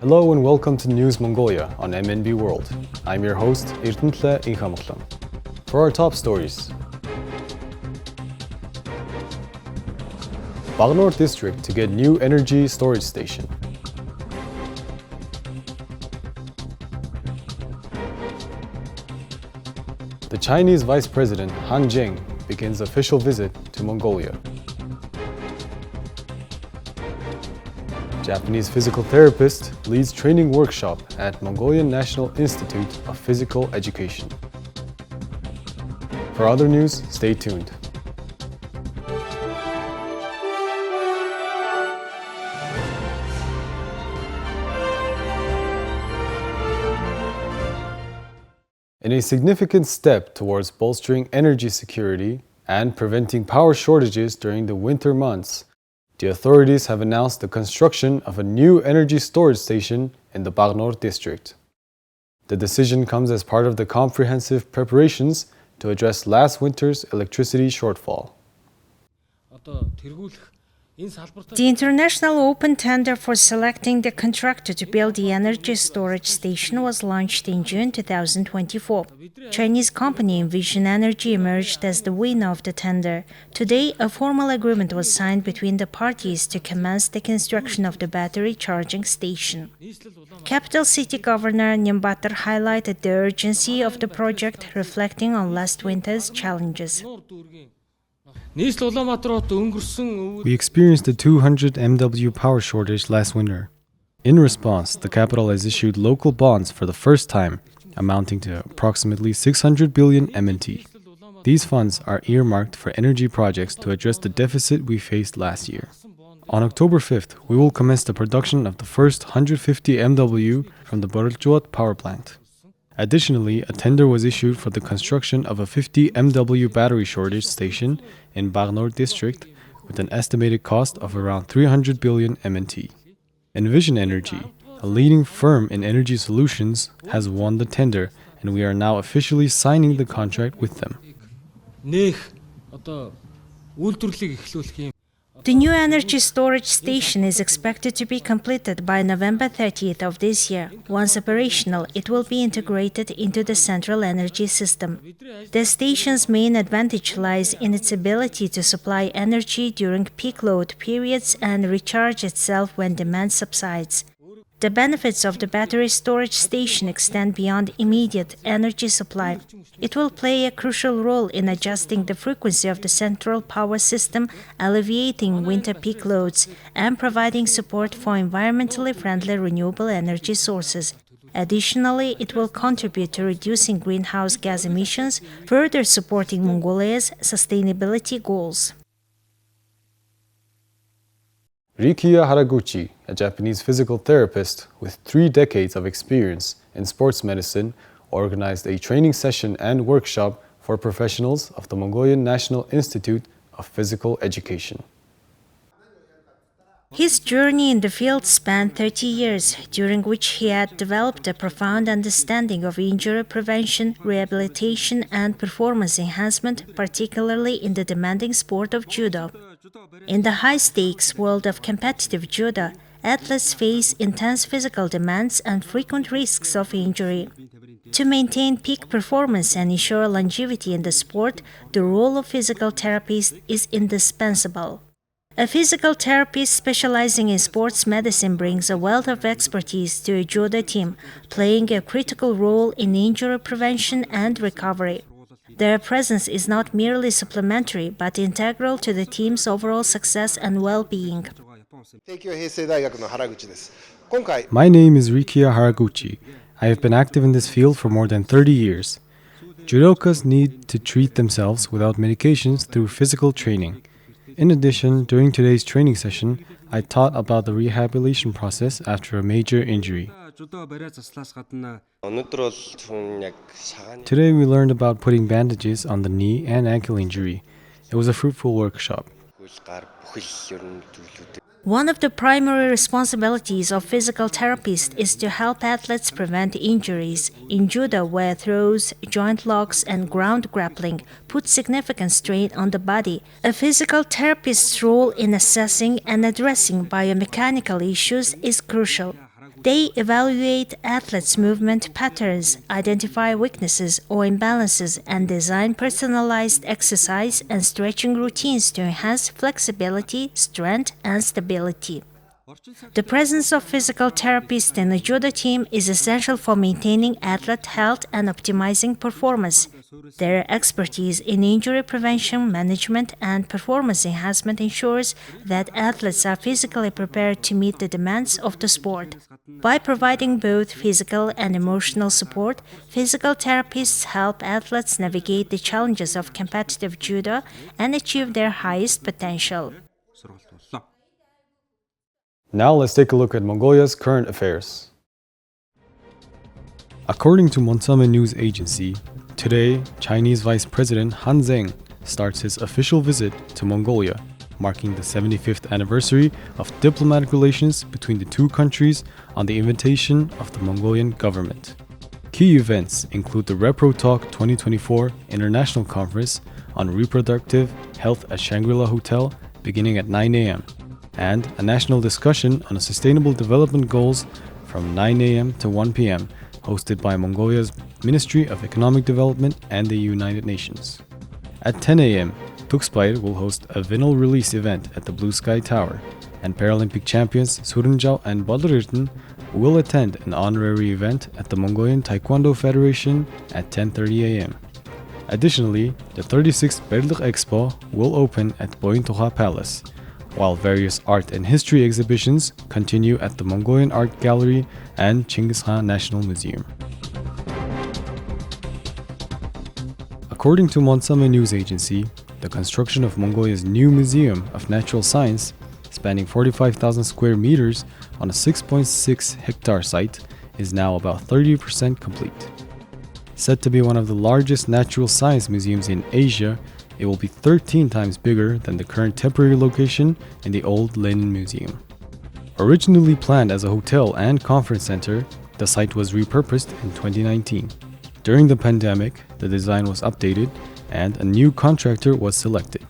Hello and welcome to News Mongolia on MNB World. I'm your host, Ertuntle Inhamuklan. For our top stories, Baganuur district to get new energy storage station. The Chinese Vice President Han Zheng begins official visit to Mongolia. Japanese physical therapist leads training workshop at Mongolian National Institute of Physical Education. For other news, stay tuned. In a significant step towards bolstering energy security and preventing power shortages during the winter months, the authorities have announced the construction of a new energy storage station in the Baganuur district. The decision comes as part of the comprehensive preparations to address last winter's electricity shortfall. The international open tender for selecting the contractor to build the energy storage station was launched in June 2024. Chinese company Envision Energy emerged as the winner of the tender. Today, a formal agreement was signed between the parties to commence the construction of the battery charging station. Capital City Governor Nyambatar highlighted the urgency of the project, reflecting on last winter's challenges. We experienced a 200 MW power shortage last winter. In response, the capital has issued local bonds for the first time, amounting to approximately 600 billion MNT. These funds are earmarked for energy projects to address the deficit we faced last year. On October 5th, we will commence the production of the first 150 MW from the Boreljuat power plant. Additionally, a tender was issued for the construction of a 50 MW battery storage station in Baganuur district with an estimated cost of around 300 billion MNT. Envision Energy, a leading firm in energy solutions, has won the tender, and we are now officially signing the contract with them. The new energy storage station is expected to be completed by November 30th of this year. Once operational, it will be integrated into the central energy system. The station's main advantage lies in its ability to supply energy during peak load periods and recharge itself when demand subsides. The benefits of the battery storage station extend beyond immediate energy supply. It will play a crucial role in adjusting the frequency of the central power system, alleviating winter peak loads, and providing support for environmentally friendly renewable energy sources. Additionally, it will contribute to reducing greenhouse gas emissions, further supporting Mongolia's sustainability goals. Rikia Haraguchi, a Japanese physical therapist with 3 decades of experience in sports medicine, organized a training session and workshop for professionals of the Mongolian National Institute of Physical Education. His journey in the field spanned 30 years, during which he had developed a profound understanding of injury prevention, rehabilitation, and performance enhancement, particularly in the demanding sport of judo. In the high-stakes world of competitive judo, athletes face intense physical demands and frequent risks of injury. To maintain peak performance and ensure longevity in the sport, the role of physical therapist is indispensable. A physical therapist specializing in sports medicine brings a wealth of expertise to a judo team, playing a critical role in injury prevention and recovery. Their presence is not merely supplementary, but integral to the team's overall success and well-being. My name is Rikia Haraguchi. I have been active in this field for more than 30 years. Judokas need to treat themselves without medications through physical training. In addition, during today's training session, I taught about the rehabilitation process after a major injury. Today we learned about putting bandages on the knee and ankle injury. It was a fruitful workshop. One of the primary responsibilities of physical therapists is to help athletes prevent injuries. In judo, where throws, joint locks, and ground grappling put significant strain on the body, a physical therapist's role in assessing and addressing biomechanical issues is crucial. They evaluate athletes' movement patterns, identify weaknesses or imbalances, and design personalized exercise and stretching routines to enhance flexibility, strength, and stability. The presence of physical therapists in the judo team is essential for maintaining athlete health and optimizing performance. Their expertise in injury prevention, management, and performance enhancement ensures that athletes are physically prepared to meet the demands of the sport. By providing both physical and emotional support, physical therapists help athletes navigate the challenges of competitive judo and achieve their highest potential. Now let's take a look at Mongolia's current affairs. According to Monsame News Agency, today, Chinese Vice President Han Zheng starts his official visit to Mongolia, marking the 75th anniversary of diplomatic relations between the two countries on the invitation of the Mongolian government. Key events include the Repro Talk 2024 International Conference on Reproductive Health at Shangri-La Hotel beginning at 9 a.m., and a national discussion on Sustainable Development Goals from 9 a.m. to 1 p.m., hosted by Mongolia's Ministry of Economic Development and the United Nations. At 10 a.m., Tuxpair will host a vinyl release event at the Blue Sky Tower, and Paralympic champions Surunjao and Balrirten will attend an honorary event at the Mongolian Taekwondo Federation at 10:30 a.m. Additionally, the 36th Berlin Expo will open at Bointoha Palace, while various art and history exhibitions continue at the Mongolian Art Gallery and Chinggis Khan National Museum. According to Monsame News Agency, the construction of Mongolia's new Museum of Natural Science, spanning 45,000 square meters on a 6.6 hectare site, is now about 30% complete. Said to be one of the largest natural science museums in Asia, it will be 13 times bigger than the current temporary location in the old Lenin Museum. Originally planned as a hotel and conference center, the site was repurposed in 2019. During the pandemic, the design was updated and a new contractor was selected.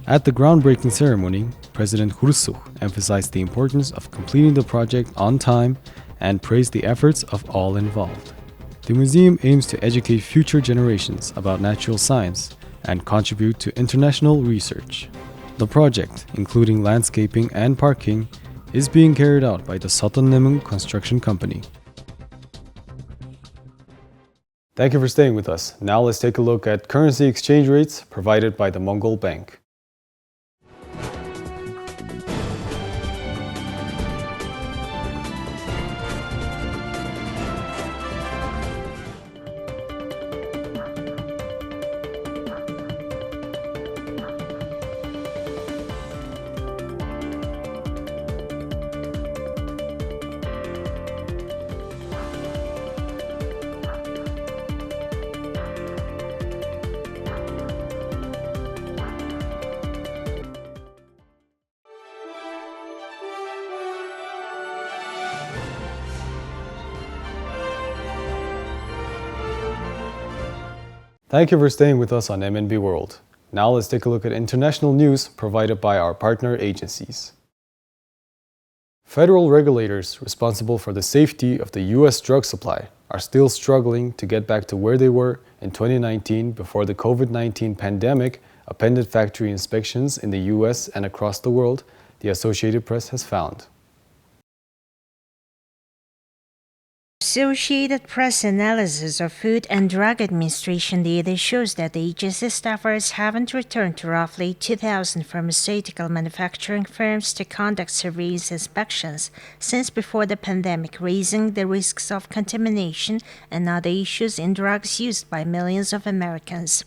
At the groundbreaking ceremony, President Khrushchev emphasized the importance of completing the project on time and praised the efforts of all involved. The museum aims to educate future generations about natural science and contribute to international research. The project, including landscaping and parking, is being carried out by the Sotonnemung Construction Company. Thank you for staying with us. Now let's take a look at currency exchange rates provided by the Mongol Bank. Thank you for staying with us on MNB World. Now let's take a look at international news provided by our partner agencies. Federal regulators responsible for the safety of the U.S. drug supply are still struggling to get back to where they were in 2019 before the COVID-19 pandemic upended factory inspections in the U.S. and across the world, the Associated Press has found. Associated Press analysis of Food and Drug Administration data shows that the agency staffers haven't returned to roughly 2,000 pharmaceutical manufacturing firms to conduct surveillance inspections since before the pandemic, raising the risks of contamination and other issues in drugs used by millions of Americans.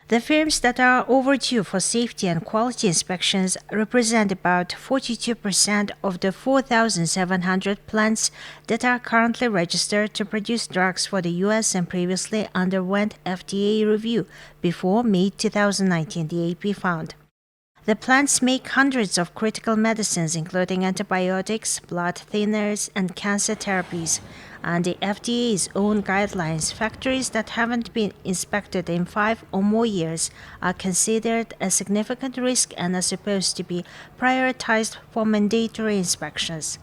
The firms that are overdue for safety and quality inspections represent about 42% of the 4,700 plants that are currently registered to produce drugs for the U.S. and previously underwent FDA review before May 2019, the AP found. The plants make hundreds of critical medicines, including antibiotics, blood thinners, and cancer therapies. Under FDA's own guidelines, factories that haven't been inspected in 5 or more years are considered a significant risk and are supposed to be prioritized for mandatory inspections.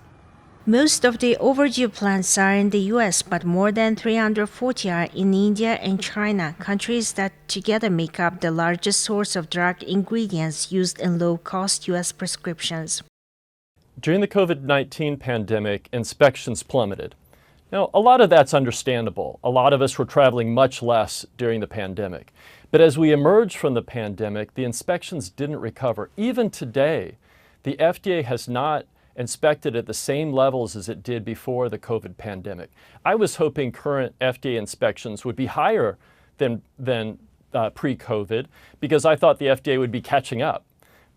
Most of the overdue plants are in the US, but more than 340 are in India and China, countries that together make up the largest source of drug ingredients used in low-cost US prescriptions. During the COVID-19 pandemic, inspections plummeted. Now, a lot of that's understandable. A lot of us were traveling much less during the pandemic. But as we emerged from the pandemic, the inspections didn't recover. Even today, the FDA has not inspected at the same levels as it did before the COVID pandemic. I was hoping current FDA inspections would be higher than pre-COVID because I thought the FDA would be catching up,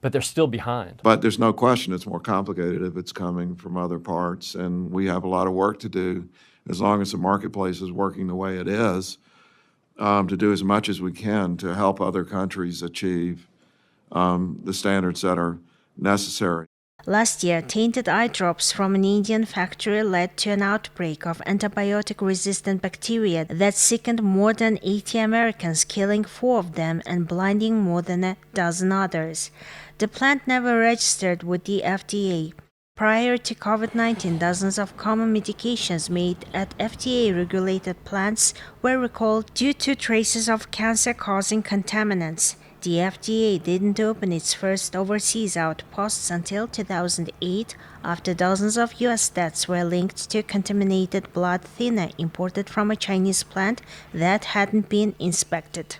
but they're still behind. But there's no question it's more complicated if it's coming from other parts, and we have a lot of work to do as long as the marketplace is working the way it is, to do as much as we can to help other countries achieve the standards that are necessary. Last year, tainted eye drops from an Indian factory led to an outbreak of antibiotic-resistant bacteria that sickened more than 80 Americans, killing 4 of them and blinding more than a dozen others. The plant never registered with the FDA. Prior to COVID-19, dozens of common medications made at FDA-regulated plants were recalled due to traces of cancer-causing contaminants. The FDA didn't open its first overseas outposts until 2008, after dozens of U.S. deaths were linked to contaminated blood thinner imported from a Chinese plant that hadn't been inspected.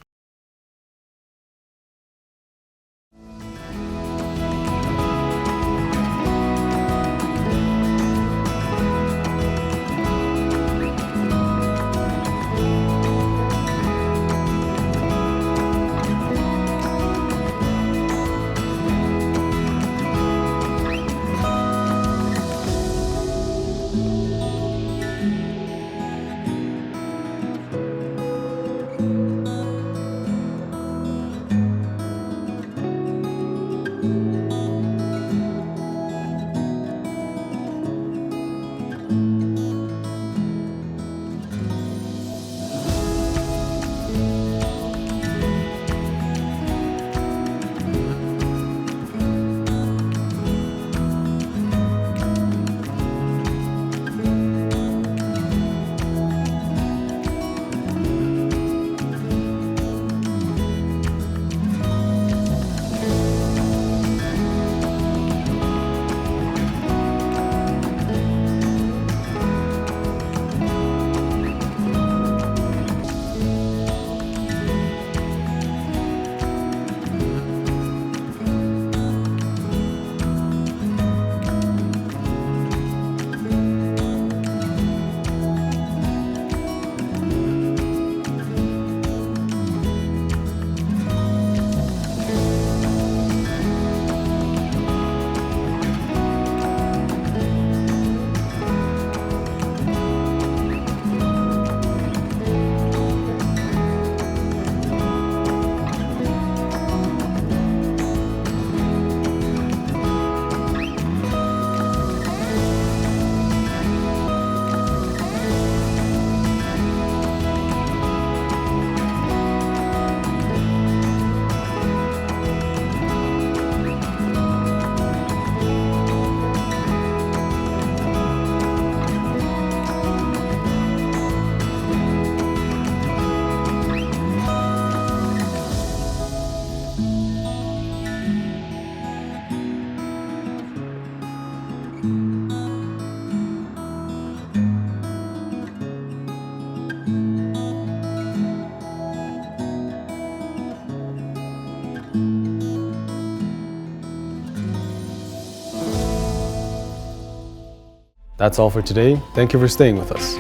That's all for today. Thank you for staying with us.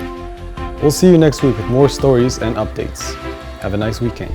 We'll see you next week with more stories and updates. Have a nice weekend.